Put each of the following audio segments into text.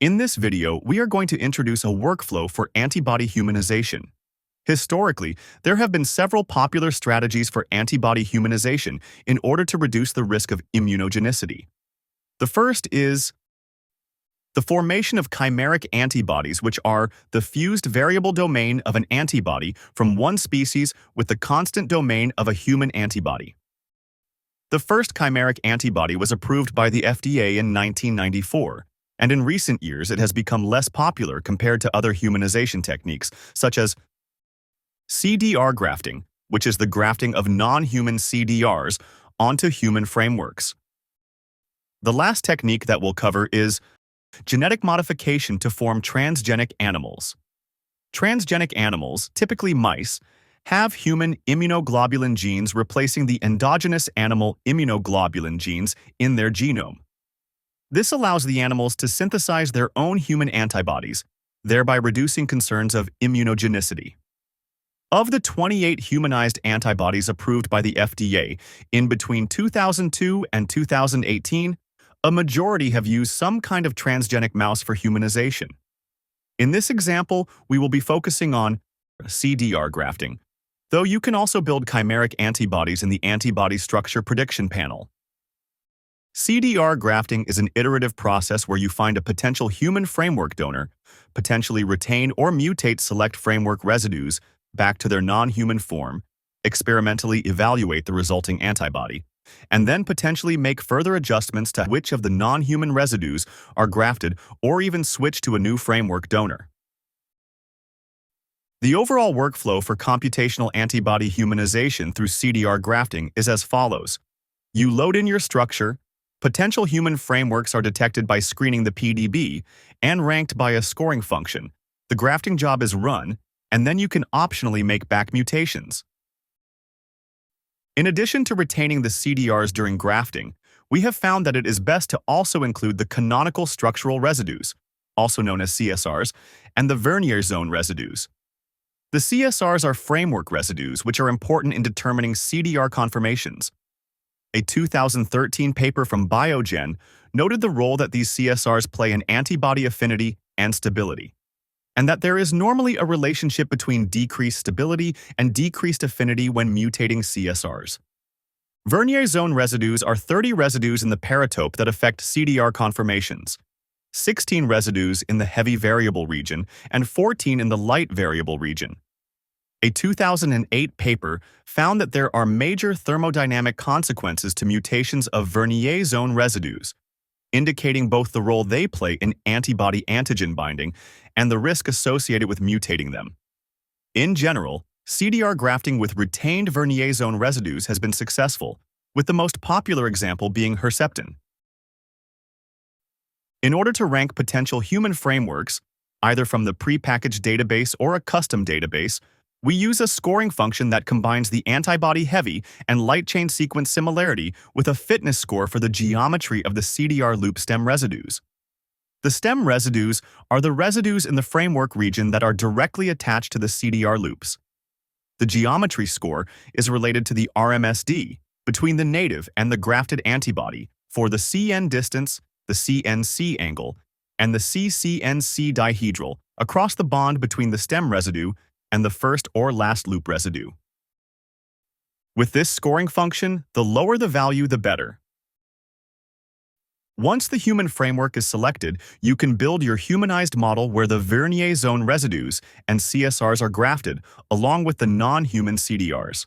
In this video, we are going to introduce a workflow for antibody humanization. Historically, there have been several popular strategies for antibody humanization in order to reduce the risk of immunogenicity. The first is the formation of chimeric antibodies, which are the fused variable domain of an antibody from one species with the constant domain of a human antibody. The first chimeric antibody was approved by the FDA in 1994, and in recent years it has become less popular compared to other humanization techniques, such as CDR grafting, which is the grafting of non-human CDRs onto human frameworks. The last technique that we'll cover is genetic modification to form transgenic animals. Transgenic animals, typically mice, have human immunoglobulin genes replacing the endogenous animal immunoglobulin genes in their genome. This allows the animals to synthesize their own human antibodies, thereby reducing concerns of immunogenicity. Of the 28 humanized antibodies approved by the FDA in between 2002 and 2018, a majority have used some kind of transgenic mouse for humanization. In this example, we will be focusing on CDR grafting, though you can also build chimeric antibodies in the Antibody Structure Prediction panel. CDR grafting is an iterative process where you find a potential human framework donor, potentially retain or mutate select framework residues back to their non-human form, experimentally evaluate the resulting antibody, and then potentially make further adjustments to which of the non-human residues are grafted or even switch to a new framework donor. The overall workflow for computational antibody humanization through CDR grafting is as follows. You load in your structure, potential human frameworks are detected by screening the PDB and ranked by a scoring function. The grafting job is run, and then you can optionally make back mutations. In addition to retaining the CDRs during grafting, we have found that it is best to also include the canonical structural residues, also known as CSRs, and the Vernier zone residues. The CSRs are framework residues which are important in determining CDR conformations. A 2013 paper from Biogen noted the role that these CSRs play in antibody affinity and stability, and that there is normally a relationship between decreased stability and decreased affinity when mutating CSRs. Vernier zone residues are 30 residues in the paratope that affect CDR conformations, 16 residues in the heavy variable region, and 14 in the light variable region. A 2008 paper found that there are major thermodynamic consequences to mutations of Vernier zone residues, indicating both the role they play in antibody-antigen binding and the risk associated with mutating them. In general, CDR grafting with retained Vernier zone residues has been successful, with the most popular example being Herceptin. In order to rank potential human frameworks, either from the prepackaged database or a custom database, we use a scoring function that combines the antibody-heavy and light chain sequence similarity with a fitness score for the geometry of the CDR loop stem residues. The stem residues are the residues in the framework region that are directly attached to the CDR loops. The geometry score is related to the RMSD between the native and the grafted antibody for the CN distance, the CNC angle, and the CCNC dihedral across the bond between the stem residue and the first or last loop residue. With this scoring function, the lower the value, the better. Once the human framework is selected, you can build your humanized model where the Vernier zone residues and CSRs are grafted, along with the non-human CDRs.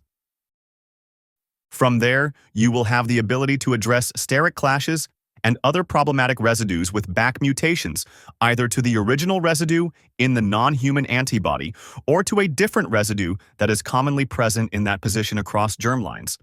From there, you will have the ability to address steric clashes and other problematic residues with back mutations, either to the original residue in the non-human antibody or to a different residue that is commonly present in that position across germlines.